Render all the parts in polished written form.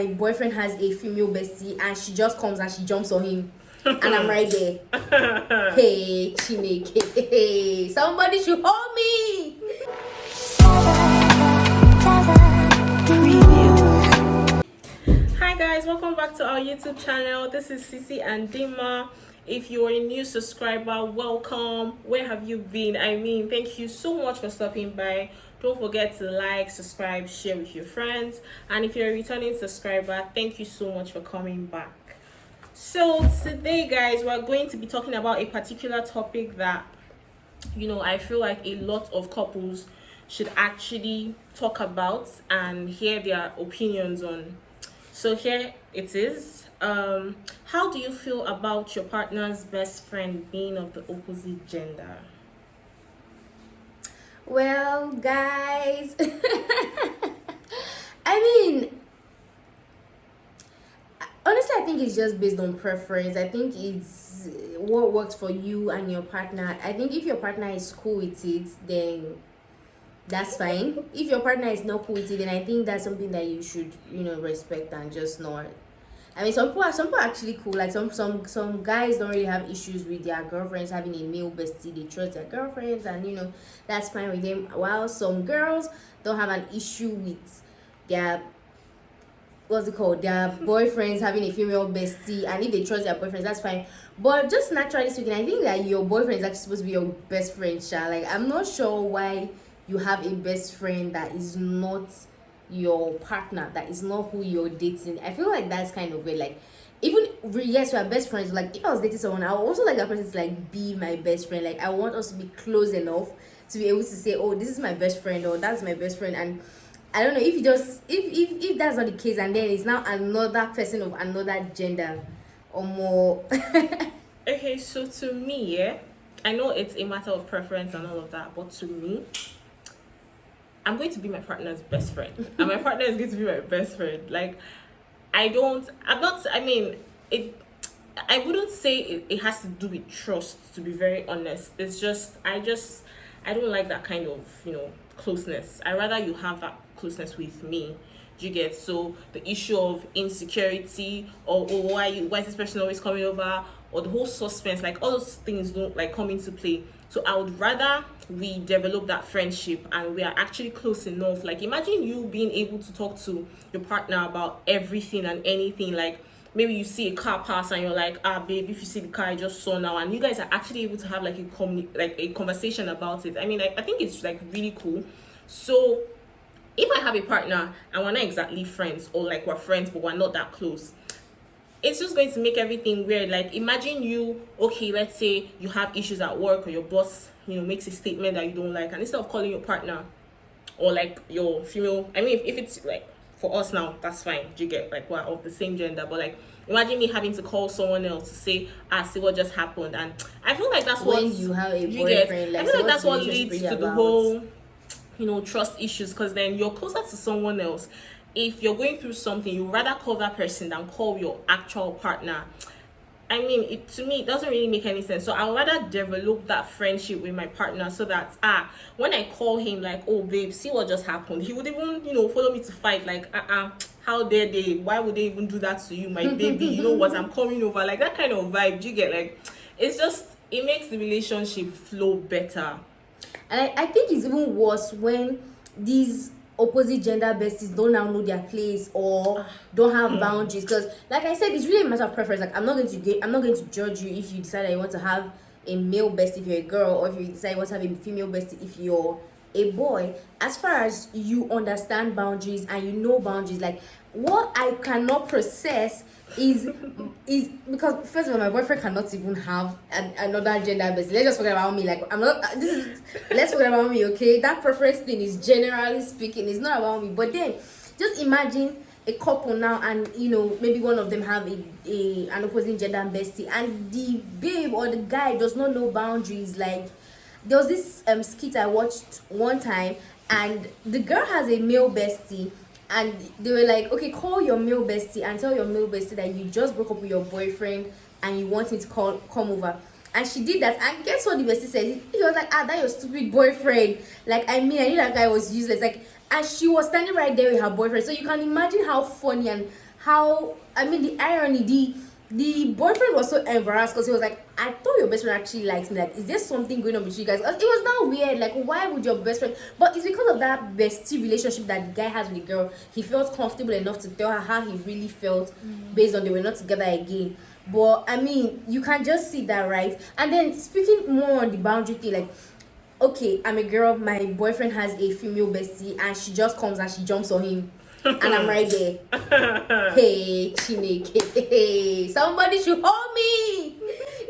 my boyfriend has a female bestie and she just comes and she jumps on him and I'm right there. Hey, Chineke, hey, somebody should hold me. Hi guys, welcome back to our YouTube channel. This is Sisi and Dima. If you're a new subscriber, welcome. Where have you been? Thank you so much for stopping by. Don't forget to like, subscribe, share with your friends. And if you're a returning subscriber, thank you so much for coming back. So today, guys, we're going to be talking about a particular topic that, I feel like a lot of couples should actually talk about and hear their opinions on. So here it is. How do you feel about your partner's best friend being of the opposite gender? Well, guys, honestly, I think it's just based on preference. I think it's what works for you and your partner. I think if your partner is cool with it, then that's fine. If your partner is not cool with it, then I think that's something that you should, respect and just not. I mean, some people are actually cool. Like some guys don't really have issues with their girlfriends having a male bestie. They trust their girlfriends, and that's fine with them. While some girls don't have an issue with their their boyfriends having a female bestie, and if they trust their boyfriends, that's fine. But just naturally speaking, I think that your boyfriend is actually supposed to be your best friend, Sha. Like, I'm not sure why you have a best friend that is not your partner, that is not who you're dating. I feel like that's kind of weird. Like, even yes, we are best friends. Like, if I was dating someone, I would also like that person to like be my best friend. Like, I want us to be close enough to be able to say, oh, this is my best friend, or that's my best friend. And I don't know if you just if that's not the case, and then it's now another person of another gender or more. Okay, so to me, yeah, I know it's a matter of preference and all of that, but to me, I'm going to be my partner's best friend, and my partner is going to be my best friend. Like, it. I wouldn't say it has to do with trust. To be very honest, it's just I don't like that kind of closeness. I rather you have that closeness with me. Do you get? So the issue of insecurity, or why is this person always coming over, or the whole suspense, like all those things don't like come into play. So I would rather we develop that friendship and we are actually close enough. Like, imagine you being able to talk to your partner about everything and anything. Like, maybe you see a car pass and you're like, babe, if you see the car I just saw now, and you guys are actually able to have like a conversation about it. I think it's like really cool. So if I have a partner and we're not exactly friends, or like we're friends but we're not that close, it's just going to make everything weird. Like, imagine okay, let's say you have issues at work, or your boss makes a statement that you don't like, and instead of calling your partner or like your female, if it's like, for us now, that's fine, do you get? Like, we're of the same gender, but like, imagine me having to call someone else to say, see what just happened. And I feel like that's when you have a boyfriend, I feel like that's what leads to the whole trust issues, because then you're closer to someone else. If you're going through something, you rather call that person than call your actual partner. To me, it doesn't really make any sense. So I would rather develop that friendship with my partner, so that when I call him, like, oh babe, see what just happened, he would even follow me to fight. Like, how dare they? Why would they even do that to you, my baby? You know what? I'm coming over. Like, that kind of vibe. Do you get? Like, it makes the relationship flow better. And I think it's even worse when these opposite gender besties don't now know their place or don't have boundaries. Because, like I said, it's really a matter of preference. Like, I'm not going to judge you if you decide that you want to have a male bestie if you're a girl, or if you decide you want to have a female bestie if you're a boy. As far as you understand boundaries and you know boundaries, like, what I cannot process is because, first of all, my boyfriend cannot even have another gender bestie. Let's just forget about me. Like, I'm not let's forget about me, okay? That preference thing is, generally speaking, it's not about me. But then just imagine a couple now, and maybe one of them have an opposing gender bestie, and the babe or the guy does not know boundaries. Like, there was this skit I watched one time, and the girl has a male bestie, and they were like, okay, call your male bestie and tell your male bestie that you just broke up with your boyfriend and you want him to come over. And she did that, and guess what the bestie said? He was like, that your stupid boyfriend. Like, I knew that guy was useless. Like, and she was standing right there with her boyfriend. So you can imagine how funny and how, I mean, the irony, the boyfriend was so embarrassed because he was like, I thought your best friend actually likes me. Like, is there something going on between you guys? It was now weird. Like, why would your best friend? But it's because of that bestie relationship that the guy has with the girl. He felt comfortable enough to tell her how he really felt, based on they were not together again. But I mean, you can just see that, right? And then speaking more on the boundary thing, like, okay, I'm a girl, my boyfriend has a female bestie, and she just comes and she jumps on him, and I'm right there. Hey, Chineke, hey, somebody should hold me.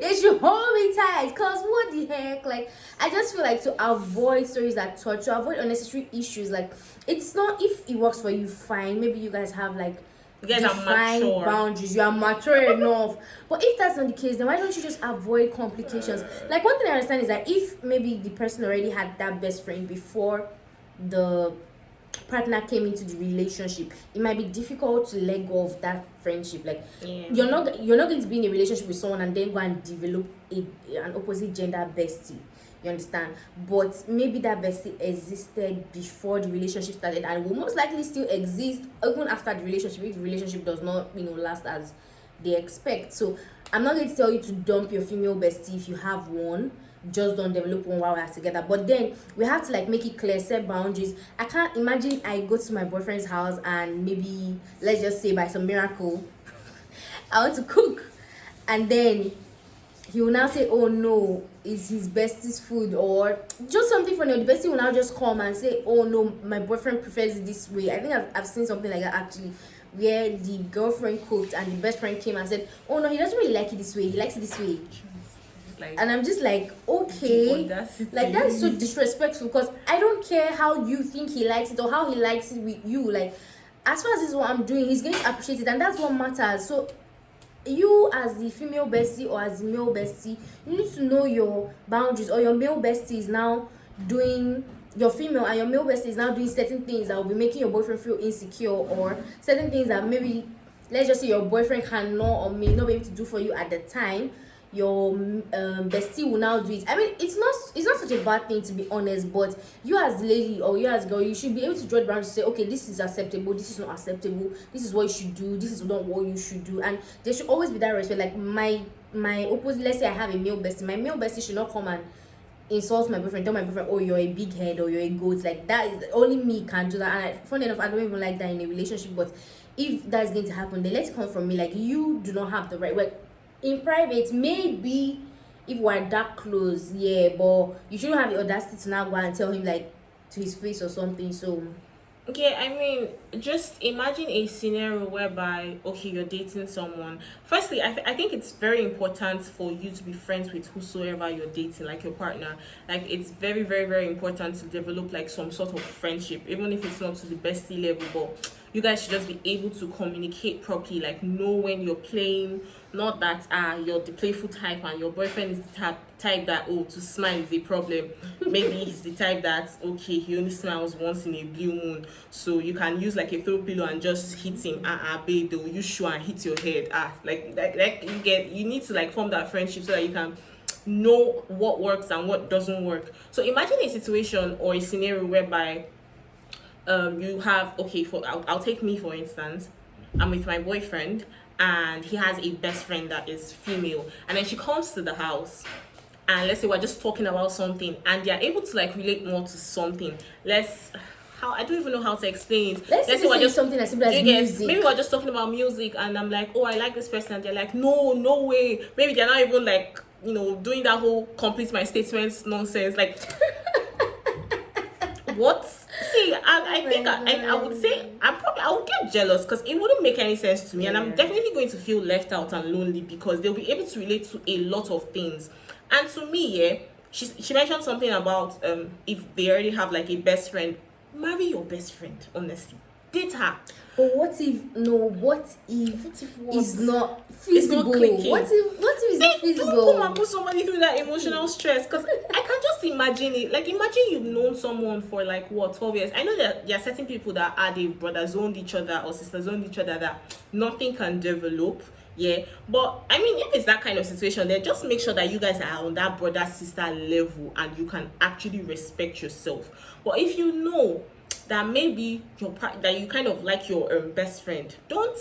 They should hold me tight. Cause what the heck? Like, I just feel like, to avoid stories that touch, to avoid unnecessary issues. Like, it's not, if it works for you, fine. Maybe you guys have like You guys are defined mature. boundaries. You are mature enough. But if that's not the case, then why don't you just avoid complications? Like, one thing I understand is that if maybe the person already had that best friend before the partner came into the relationship, it might be difficult to let go of that friendship. Like, Yeah. you're not going to be in a relationship with someone and then go and develop an opposite gender bestie. You understand? But maybe that bestie existed before the relationship started and will most likely still exist even after the relationship, if the relationship does not, last as they expect. So I'm not going to tell you to dump your female bestie if you have one. Just don't develop one while we're together. But then we have to like make it clear, set boundaries. I can't imagine I go to my boyfriend's house and maybe, let's just say by some miracle, I want to cook, and then he will now say, oh no, it's his bestie's food, or just something funny. Or the bestie will now just come and say, oh no, my boyfriend prefers it this way. I think I've seen something like that actually, where the girlfriend cooked and the best friend came and said, oh no, he doesn't really like it this way, he likes it this way. Like, And I'm just like, okay, like, that's so disrespectful, because I don't care how you think he likes it or how he likes it with you. Like, as far as this is what I'm doing, he's going to appreciate it, and that's what matters. So you, as the female bestie or as the male bestie, you need to know your boundaries. Or your male bestie is now doing, your female and your male bestie is now doing certain things that will be making your boyfriend feel insecure, or certain things that maybe, let's just say, your boyfriend cannot or may not be able to do for you at the time. Your bestie will now do it. I mean, it's not such a bad thing, to be honest, but you as lady or you as girl, you should be able to draw the boundaries to say, okay, this is acceptable, this is not acceptable, this is what you should do, this is not what you should do. And there should always be that respect. Like, my opposite, let's say I have a male bestie, my male bestie should not come and insult my boyfriend, tell my boyfriend, oh, you're a big head or you're a goat. Like, that is only me can do that. And funny enough, I don't even like that in a relationship. But if that's going to happen, then let it come from me. Like, you do not have the right. Well, in private, maybe if we're that close, yeah, but you shouldn't have the audacity to now go and tell him, like, to his face or something. So okay, I mean, just imagine a scenario whereby, okay, you're dating someone. Firstly, I think it's very important for you to be friends with whosoever you're dating, like your partner. Like, it's very, very, very important to develop like some sort of friendship, even if it's not to the bestie level, but you guys should just be able to communicate properly, like know when you're playing, not that you're the playful type and your boyfriend is the type that, oh, to smile is a problem. Maybe he's the type that, okay, he only smiles once in a blue moon, so you can use like a throw pillow and just hit him. Babe, they'll use shoe and hit your head. Like you need to like form that friendship so that you can know what works and what doesn't work. So imagine a situation or a scenario whereby you have, okay, I'll take me for instance. I'm with my boyfriend and he has a best friend that is female, and then she comes to the house and let's say we're just talking about something and they're able to like relate more to something. I don't even know how to explain it. let's say we're just something as simple as music. Maybe we're just talking about music and I'm like, oh, I like this person, and they're like, no way. Maybe they're not even like, doing that whole complete my statements nonsense, like what? See, I think I would say I would get jealous because it wouldn't make any sense to me, and I'm definitely going to feel left out and lonely because they'll be able to relate to a lot of things. And to me, yeah, she mentioned something about if they already have like a best friend, marry your best friend. Honestly, date her. But what if what? It's not feasible? clicking. What if it's feasible? Don't come and put somebody through that emotional stress, because I can just imagine it. Like, imagine you've known someone for like 12 years. I know that there are certain people that are they brothers owned each other or sisters owned each other that nothing can develop. Yeah, but I mean, if it's that kind of situation, then just make sure that you guys are on that brother sister level and you can actually respect yourself. But if you know that maybe that you kind of like your best friend, don't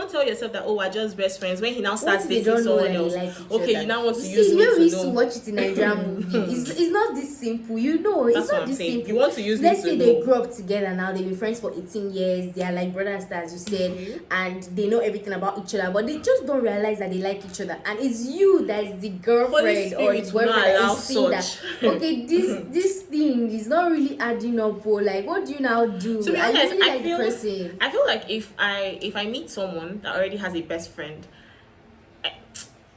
tell yourself that, oh, we're just best friends, when he now What starts if they dating don't know someone that they else. like each Okay, other? you now want You to use see, me when we to used to know. watch it in Nigerian movie, it's not this simple. You know, it's That's what not I'm this saying. simple. You want to use Let's me say to they know. grew up together now, they've been friends for 18 years, they are like brother and sister, as you said, and they know everything about each other, but they just don't realize that they like each other. And it's you that is the Holy girlfriend or the Spirit will boyfriend not that allow is seeing that, such. okay, this thing is not really adding up, or like, what do you now To do? be I honest, really like the person. I feel like if I meet someone that already has a best friend,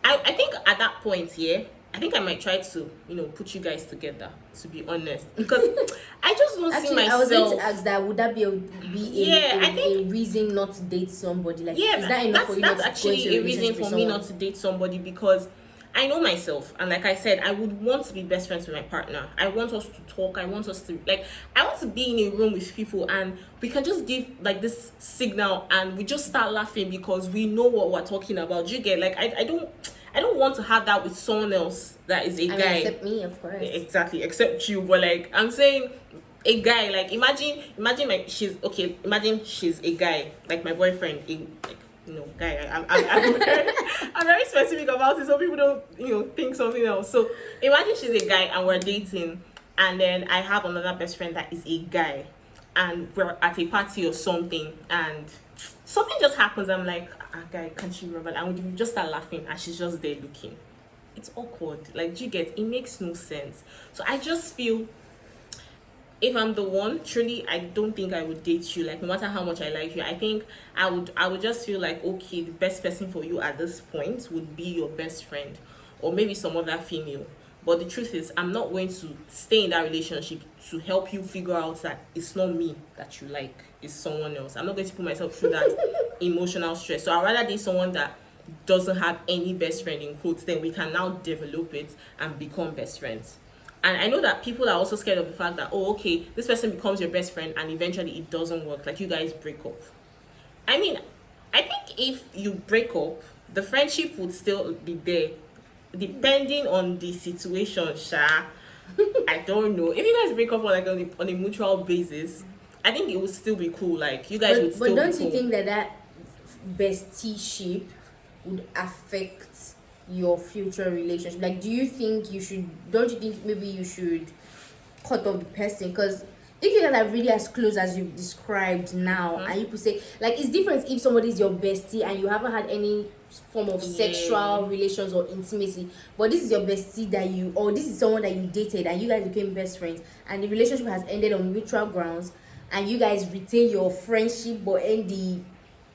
I think at that point, yeah, I think I might try to, put you guys together, to be honest. Because I just don't see Actually, I was going to myself. ask that, would that be Yeah, I think, a reason not to date somebody? Like, is yeah, that enough for you not that's to go into actually a a reason relationship with for me someone? not to date somebody, because I know myself, and like I said, I would want to be best friends with my partner. I want us to talk. I want us to, like, I want to be in a room with people and we can just give like this signal and we just start laughing because we know what we're talking about. Do you get, like, I don't want to have that with someone else that is a I mean, guy. except me, of course. Exactly, except you. But like I'm saying, a guy, like, imagine imagine she's a guy, like my boyfriend, guy. I'm very, I'm very specific about it so people don't think something else. So imagine she's a guy and we're dating, and then I have another best friend that is a guy, and we're at a party or something, and something just happens. I'm like, guy, can't you remember? And we just start laughing and she's just there looking. It's awkward. Like, do you get, it makes no sense. So I just feel, if I'm the one, truly, I don't think I would date you. Like, no matter how much I like you, I think I would just feel like, okay, the best person for you at this point would be your best friend, or maybe some other female. But the truth is, I'm not going to stay in that relationship to help you figure out that it's not me that you like, it's someone else. I'm not going to put myself through that emotional stress. So I'd rather date someone that doesn't have any best friend in quotes, then we can now develop it and become best friends. And I know that people are also scared of the fact that, oh, okay, this person becomes your best friend and eventually it doesn't work, like you guys break up. I mean, I think if you break up, the friendship would still be there, depending on the situation. I don't know, if you guys break up on a mutual basis, I think it would still be cool, like you guys would still But don't be cool. you think that bestie ship would affect your future relationship? Like, do you think you should? Don't you think maybe you should cut off the person? Because if you guys are really as close as you've described now, and you could say, like, it's different if somebody is your bestie and you haven't had any form of sexual relations or intimacy, but this is your bestie or this is someone that you dated and you guys became best friends, and the relationship has ended on mutual grounds, and you guys retain your friendship but end the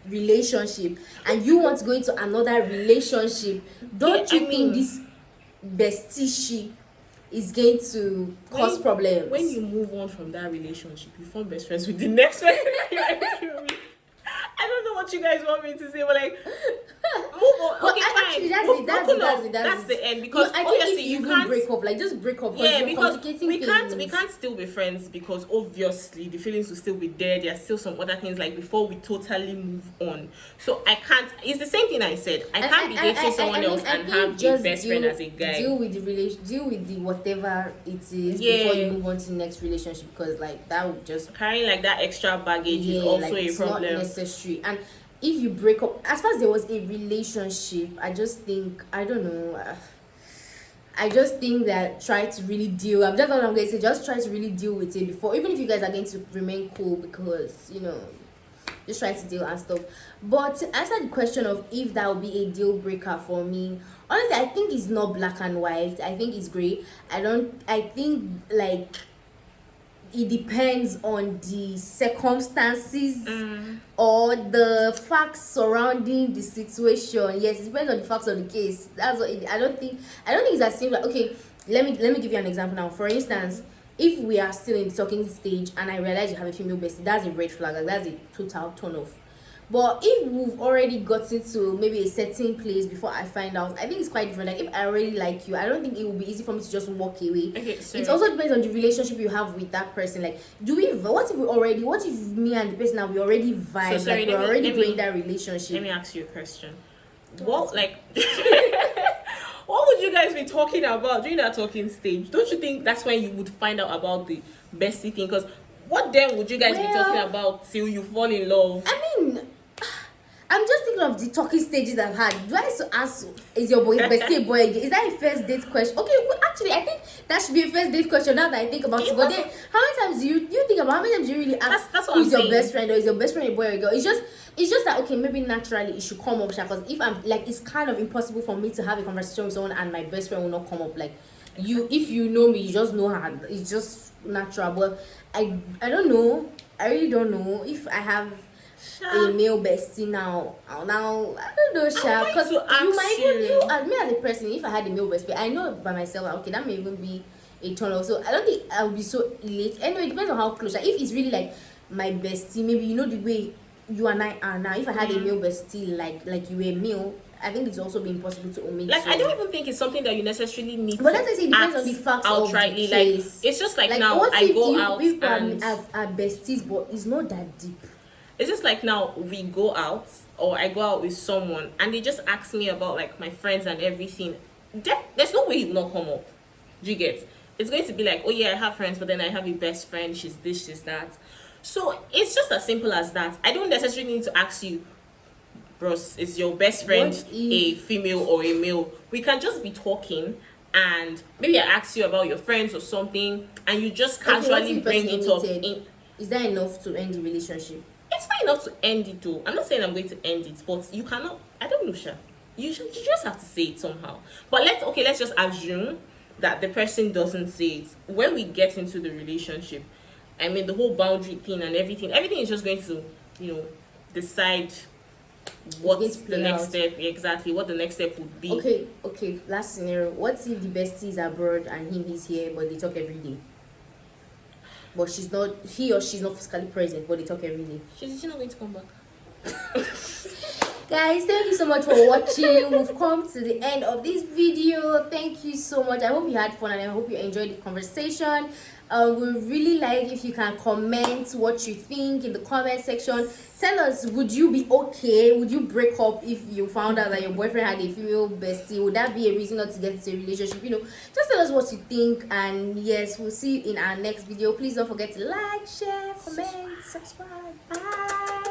relationship, and you want to go into another relationship. Don't you think this bestie ship is going to cause problems? When you move on from that relationship, you form best friends with the next one. I don't know what you guys want me to say, but like, move on. But Okay, actually, fine. that's The end, because I think obviously if you you even can't break up, like, just break up. yeah, You're because complicating we can't still be friends, because obviously the feelings will still be there. There are still some other things, like, before we totally move on. So I can't. It's the same thing I said. I can't be dating someone else and have a best friend as a guy. Deal with the whatever it is before you move on to the next relationship, because like that would just Carrying like that extra baggage is also like, a it's problem. not necessary. And if you break up, as far as there was a relationship, I just think, I don't know, I just think that try to really deal. I'm just what I'm going to say. Just try to really deal with it before, even if you guys are going to remain cool, because just try to deal and stuff. But to answer the question of if that would be a deal breaker for me, honestly, I think it's not black and white. I think it's gray. I think, like, it depends on the circumstances or the facts surrounding the situation. Yes, it depends on the facts of the case. That's what I don't think it's as simple. Like, okay, let me give you an example now. For instance, if we are still in the talking stage and I realize you have a female bestie, that's a red flag. Like, that's a total turn off. But if we've already gotten to maybe a certain place before I find out, I think it's quite different. Like, if I already like you, I don't think it will be easy for me to just walk away. Okay, it also depends on the relationship you have with that person. Like, what if me and the person, we already vibe, So sorry, like, we're already doing that relationship? Let me ask you a question. What what would you guys be talking about during that talking stage? Don't you think that's when you would find out about the bestie thing? Because What then would you guys be Well, talking about till you fall in love? I mean, I'm just thinking of the talking stages I've had. Do I have to ask, is your boy bestie a boy again? Is that a first date question? Okay, well, actually, I think that should be a first date question now that I think about it. It But then, wasn't- how many times do you think about, how many times do you really ask That's what who's I'm your saying. best friend, or is your best friend a boy or a girl? It's just that, okay, maybe naturally it should come up, because if I'm like, it's kind of impossible for me to have a conversation with someone and my best friend will not come up. Like, if you know me, you just know her. It's just natural. But I don't know. I really don't know if I have a male bestie now. Now I don't know, Sha, going because to you ask might even you. you as me as a person. If I had a male bestie, I know by myself. Okay, that may even be a turn off. So I don't think I would be so elate. Anyway, it depends on how close. Like, if it's really like my bestie, maybe you know the way you and I are now. If I had a male bestie like you were a male, I think it's also be impossible to omit. Like, so. I don't even think it's something that you necessarily need But to as I say, it depends on the ask facts outrightly. of the Like, case. it's just like, Like, now what I if go you out people and are besties, but it's not that deep. it's just like, now we go out, or I go out with someone and they just ask me about like my friends and everything. There's no way it will not come up. Do you get? It's going to be like, oh yeah, I have friends, but then I have a best friend. She's this, she's that. So it's just as simple as that. I don't necessarily need to ask you, bros, is your best friend What a if- female or a male? We can just be talking, and maybe I ask you about your friends or something, and you just Okay, what casually if the bring person it up. omitted? Is that enough to end the relationship? It's not enough to end it though. I'm not saying I'm going to end it, but you cannot. I don't know, Sha. You just have to say it somehow. But let's just assume that the person doesn't say it. When we get into the relationship, I mean, the whole boundary thing and everything is just going to, decide what's It's going to the play next out. step, exactly what the next step would be. Okay. Last scenario. What if the bestie is abroad and he's here, but they talk every day? But he or she's not physically present, but they talk every day. She's not going to come back. Guys, thank you so much for watching. We've come to the end of this video. Thank you so much. I hope you had fun and I hope you enjoyed the conversation. We really like if you can comment what you think in the comment section. Tell us, would you be okay? Would you break up if you found out that your boyfriend had a female bestie? Would that be a reason not to get into a relationship? Just tell us what you think. And yes, we'll see you in our next video. Please don't forget to like, share, comment, subscribe. Bye.